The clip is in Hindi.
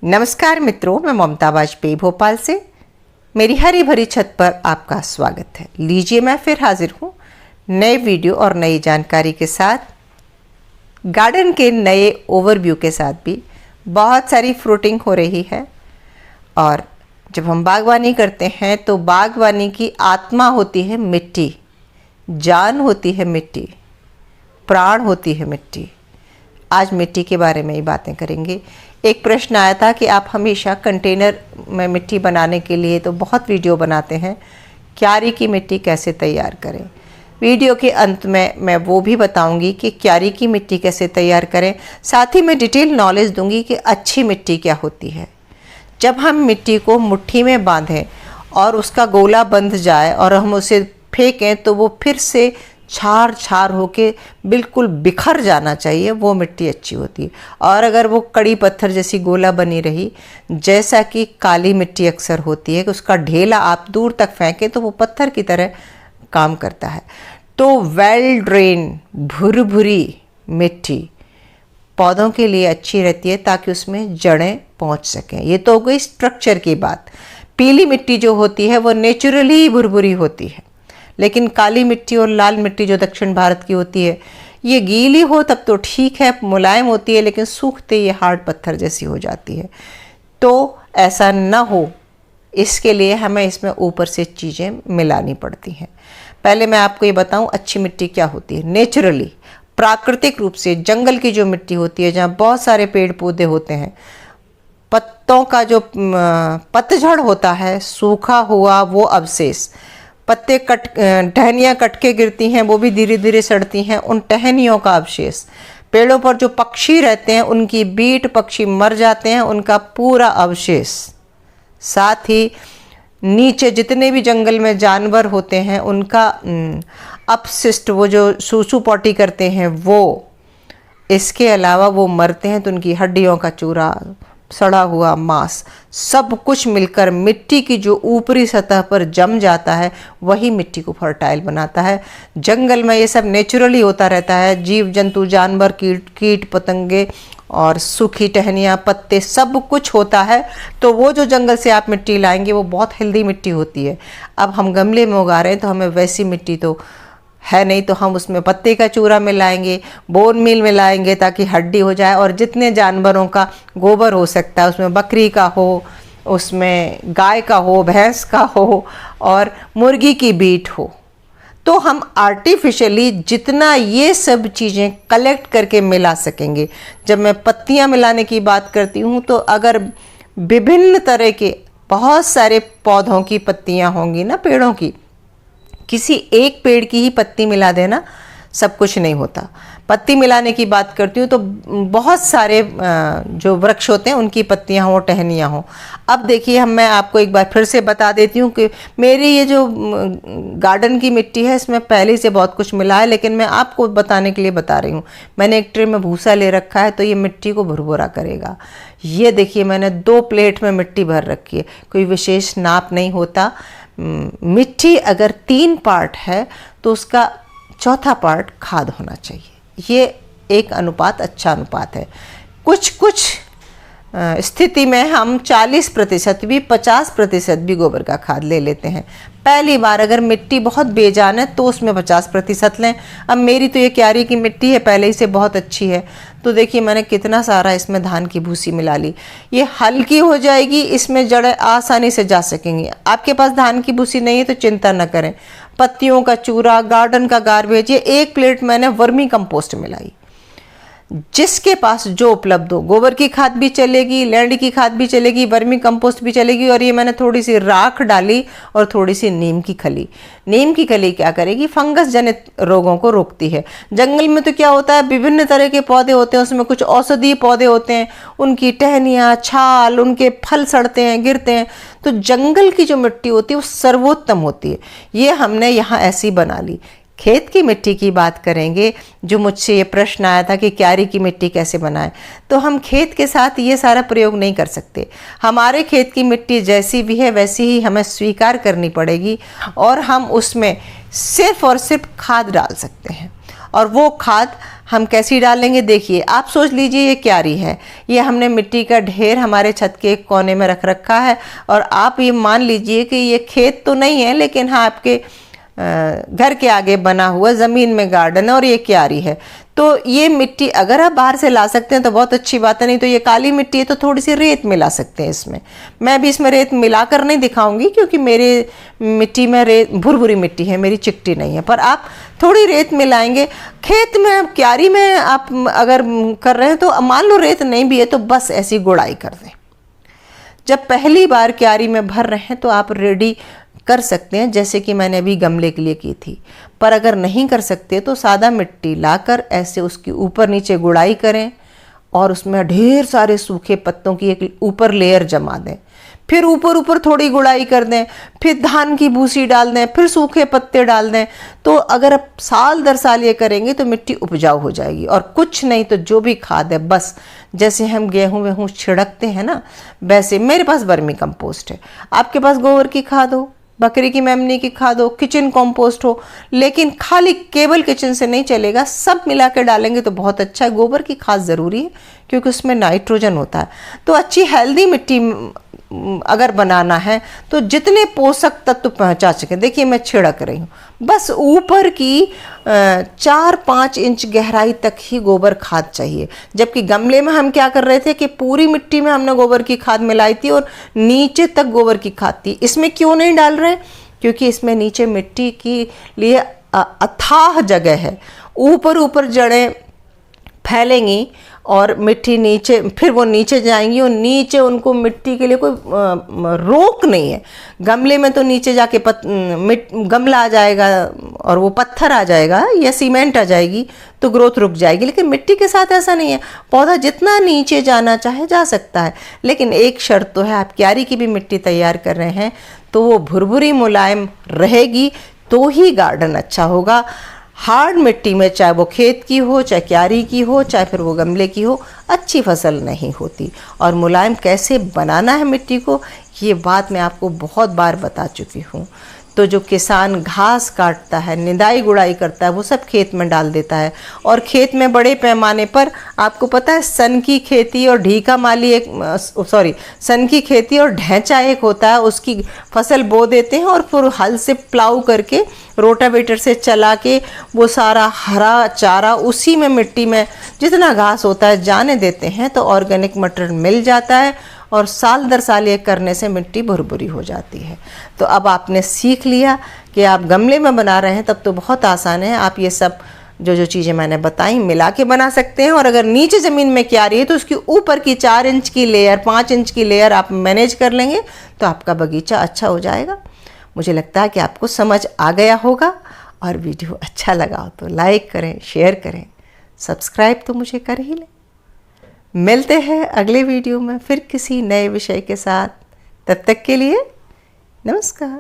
नमस्कार मित्रों, मैं ममता वाजपेयी भोपाल से मेरी हरी भरी छत पर आपका स्वागत है। लीजिए, मैं फिर हाजिर हूँ नए वीडियो और नई जानकारी के साथ, गार्डन के नए ओवरव्यू के साथ। भी बहुत सारी फ्रूटिंग हो रही है और जब हम बागवानी करते हैं तो बागवानी की आत्मा होती है मिट्टी, जान होती है मिट्टी, प्राण होती है मिट्टी। आज मिट्टी के बारे में ही बातें करेंगे। एक प्रश्न आया था कि आप हमेशा कंटेनर में मिट्टी बनाने के लिए तो बहुत वीडियो बनाते हैं, क्यारी की मिट्टी कैसे तैयार करें। वीडियो के अंत में मैं वो भी बताऊंगी कि क्यारी की मिट्टी कैसे तैयार करें। साथ ही मैं डिटेल नॉलेज दूंगी कि अच्छी मिट्टी क्या होती है। जब हम मिट्टी को मुट्ठी में बांधें और उसका गोला बंध जाए और हम उसे फेंकें तो वो फिर से छार छार होके बिल्कुल बिखर जाना चाहिए, वो मिट्टी अच्छी होती है। और अगर वो कड़ी पत्थर जैसी गोला बनी रही, जैसा कि काली मिट्टी अक्सर होती है कि उसका ढेला आप दूर तक फेंकें तो वो पत्थर की तरह काम करता है। तो वेल ड्रेन भुरभुरी मिट्टी पौधों के लिए अच्छी रहती है ताकि उसमें जड़ें पहुंच सकें। ये तो हो गई स्ट्रक्चर की बात। पीली मिट्टी जो होती है वो नेचुरली भुरभुरी होती है, लेकिन काली मिट्टी और लाल मिट्टी जो दक्षिण भारत की होती है, ये गीली हो तब तो ठीक है, मुलायम होती है, लेकिन सूखते ये हार्ड पत्थर जैसी हो जाती है। तो ऐसा न हो, इसके लिए हमें इसमें ऊपर से चीज़ें मिलानी पड़ती हैं। पहले मैं आपको ये बताऊं अच्छी मिट्टी क्या होती है। नेचुरली, प्राकृतिक रूप से जंगल की जो मिट्टी होती है, जहाँ बहुत सारे पेड़ पौधे होते हैं, पत्तों का जो पतझड़ होता है, सूखा हुआ वो अवशेष, पत्ते टहनियाँ कट के गिरती हैं, वो भी धीरे धीरे सड़ती हैं, उन टहनियों का अवशेष, पेड़ों पर जो पक्षी रहते हैं उनकी बीट, पक्षी मर जाते हैं, उनका पूरा अवशेष, साथ ही नीचे जितने भी जंगल में जानवर होते हैं उनका अपशिष्ट, वो जो सूसू पॉटी करते हैं वो, इसके अलावा वो मरते हैं तो उनकी हड्डियों का चूरा, सड़ा हुआ मांस, सब कुछ मिलकर मिट्टी की जो ऊपरी सतह पर जम जाता है, वही मिट्टी को फर्टाइल बनाता है। जंगल में ये सब नेचुरली होता रहता है। जीव जंतु, जानवर, कीट पतंगे और सूखी टहनियाँ, पत्ते, सब कुछ होता है। तो वो जो जंगल से आप मिट्टी लाएंगे वो बहुत हेल्दी मिट्टी होती है। अब हम गमले में उगा रहे हैं तो हमें वैसी मिट्टी तो है नहीं, तो हम उसमें पत्ते का चूरा मिलाएंगे, बोन मील मिलाएंगे ताकि हड्डी हो जाए। और जितने जानवरों का गोबर हो सकता है, उसमें बकरी का हो, उसमें गाय का हो, भैंस का हो और मुर्गी की बीट हो, तो हम आर्टिफिशियली जितना ये सब चीज़ें कलेक्ट करके मिला सकेंगे। जब मैं पत्तियां मिलाने की बात करती हूँ तो अगर विभिन्न तरह के बहुत सारे पौधों की पत्तियां होंगी ना, पेड़ों की, किसी एक पेड़ की ही पत्ती मिला देना सब कुछ नहीं होता। पत्ती मिलाने की बात करती हूँ तो बहुत सारे जो वृक्ष होते हैं उनकी पत्तियाँ हों, टहनियाँ हों। अब देखिए, मैं आपको एक बार फिर से बता देती हूँ कि मेरी ये जो गार्डन की मिट्टी है इसमें पहले से बहुत कुछ मिला है, लेकिन मैं आपको बताने के लिए बता रही हूँ। मैंने एक ट्रे में भूसा ले रखा है तो ये मिट्टी को भुरभुरा करेगा। ये देखिए, मैंने 2 प्लेट में मिट्टी भर रखी है, कोई विशेष नाप नहीं होता। मिट्टी अगर 3 पार्ट है तो उसका चौथा पार्ट खाद होना चाहिए। ये एक अनुपात अच्छा अनुपात है। कुछ स्थिति में हम 40% भी, 50% भी गोबर का खाद ले लेते हैं। पहली बार अगर मिट्टी बहुत बेजान है तो उसमें 50% लें। अब मेरी तो ये क्यारी की मिट्टी है, पहले ही से बहुत अच्छी है, तो देखिए मैंने कितना सारा इसमें धान की भूसी मिला ली। ये हल्की हो जाएगी, इसमें जड़ें आसानी से जा सकेंगी। आपके पास धान की भूसी नहीं है तो चिंता न करें, पत्तियों का चूरा, गार्डन का गार्बेज, ये 1 प्लेट मैंने वर्मी कंपोस्ट मिलाई। जिसके पास जो उपलब्ध हो, गोबर की खाद भी चलेगी, लैंड की खाद भी चलेगी, वर्मी कंपोस्ट भी चलेगी। और ये मैंने थोड़ी सी राख डाली और थोड़ी सी नीम की खली। नीम की खली क्या करेगी? फंगस जनित रोगों को रोकती है। जंगल में तो क्या होता है, विभिन्न तरह के पौधे होते हैं, उसमें कुछ औषधीय पौधे होते हैं, उनकी टहनियाँ, छाल, उनके फल सड़ते हैं, गिरते हैं। तो जंगल की जो मिट्टी होती है वो सर्वोत्तम होती है। ये हमने यहाँ ऐसी बना ली। खेत की मिट्टी की बात करेंगे, जो मुझसे ये प्रश्न आया था कि क्यारी की मिट्टी कैसे बनाएं, तो हम खेत के साथ ये सारा प्रयोग नहीं कर सकते। हमारे खेत की मिट्टी जैसी भी है वैसी ही हमें स्वीकार करनी पड़ेगी और हम उसमें सिर्फ और सिर्फ खाद डाल सकते हैं। और वो खाद हम कैसी डालेंगे देखिए। आप सोच लीजिए ये क्यारी है, ये हमने मिट्टी का ढेर हमारे छत के एक कोने में रख रखा है, और आप ये मान लीजिए कि ये खेत तो नहीं है, लेकिन हाँ आपके घर के आगे बना हुआ ज़मीन में गार्डन है और ये क्यारी है। तो ये मिट्टी अगर आप बाहर से ला सकते हैं तो बहुत अच्छी बात है, नहीं तो ये काली मिट्टी है तो थोड़ी सी रेत मिला सकते हैं इसमें। मैं भी इसमें रेत मिलाकर नहीं दिखाऊंगी क्योंकि मेरे मिट्टी में रेत भुरभुरी मिट्टी है, मेरी चिकटी नहीं है, पर आप थोड़ी रेत मिलाएंगे। खेत में क्यारी में आप अगर कर रहे हैं तो मान लो रेत नहीं भी है तो बस ऐसी गुड़ाई कर दें। जब पहली बार क्यारी में भर रहे हैं तो आप रेडी कर सकते हैं, जैसे कि मैंने अभी गमले के लिए की थी। पर अगर नहीं कर सकते तो सादा मिट्टी लाकर ऐसे उसकी ऊपर नीचे गुड़ाई करें और उसमें ढेर सारे सूखे पत्तों की एक ऊपर लेयर जमा दें, फिर ऊपर ऊपर थोड़ी गुड़ाई कर दें, फिर धान की भूसी डाल दें, फिर सूखे पत्ते डाल दें। तो अगर आप साल दर साल ये करेंगे तो मिट्टी उपजाऊ हो जाएगी। और कुछ नहीं तो जो भी खाद है, बस जैसे हम गेहूँ वेहूँ छिड़कते हैं ना, वैसे मेरे पास वर्मी कंपोस्ट है, आपके पास गोबर की खाद हो, बकरी की मेमनी की खाद हो, किचन कंपोस्ट हो, लेकिन खाली केवल किचन से नहीं चलेगा, सब मिला के डालेंगे तो बहुत अच्छा है। गोबर की खाद ज़रूरी है क्योंकि उसमें नाइट्रोजन होता है। तो अच्छी हेल्दी मिट्टी अगर बनाना है तो जितने पोषक तत्व पहुंचा सके, देखिए मैं छिड़क रही हूँ, बस ऊपर की 4-5 इंच गहराई तक ही गोबर खाद चाहिए। जबकि गमले में हम क्या कर रहे थे कि पूरी मिट्टी में हमने गोबर की खाद मिलाई थी और नीचे तक गोबर की खाद थी। इसमें क्यों नहीं डाल रहे? क्योंकि इसमें नीचे मिट्टी के लिए अथाह जगह है, ऊपर ऊपर जड़ें फैलेंगी और मिट्टी नीचे, फिर वो नीचे जाएंगी और नीचे उनको मिट्टी के लिए कोई रोक नहीं है। गमले में तो नीचे जाके गमला आ जाएगा और वो पत्थर आ जाएगा या सीमेंट आ जाएगी तो ग्रोथ रुक जाएगी, लेकिन मिट्टी के साथ ऐसा नहीं है। पौधा जितना नीचे जाना चाहे जा सकता है, लेकिन एक शर्त तो है, आप क्यारी की भी मिट्टी तैयार कर रहे हैं तो वो भुरभुरी मुलायम रहेगी तो ही गार्डन अच्छा होगा। हार्ड मिट्टी में, चाहे वो खेत की हो, चाहे क्यारी की हो, चाहे फिर वो गमले की हो, अच्छी फसल नहीं होती। और मुलायम कैसे बनाना है मिट्टी को, ये बात मैं आपको बहुत बार बता चुकी हूँ। तो जो किसान घास काटता है, निदाई गुड़ाई करता है, वो सब खेत में डाल देता है। और खेत में बड़े पैमाने पर, आपको पता है, सन की खेती और ढीका माली सन की खेती और ढैंचा एक होता है, उसकी फसल बो देते हैं और फिर हल से प्लाऊ करके रोटावेटर से चला के वो सारा हरा चारा उसी में मिट्टी में जितना घास होता है जाने देते हैं, तो ऑर्गेनिक मटेरियल मिल जाता है और साल दर साल ये करने से मिट्टी भुरभुरी हो जाती है। तो अब आपने सीख लिया कि आप गमले में बना रहे हैं तब तो बहुत आसान है, आप ये सब जो चीज़ें मैंने बताई मिला के बना सकते हैं। और अगर नीचे ज़मीन में क्यारी है तो उसकी ऊपर की 4 इंच की लेयर, 5 इंच की लेयर आप मैनेज कर लेंगे तो आपका बगीचा अच्छा हो जाएगा। मुझे लगता है कि आपको समझ आ गया होगा, और वीडियो अच्छा लगा हो तो लाइक करें, शेयर करें, सब्सक्राइब तो मुझे कर ही लें। मिलते हैं अगले वीडियो में फिर किसी नए विषय के साथ। तब तक के लिए नमस्कार।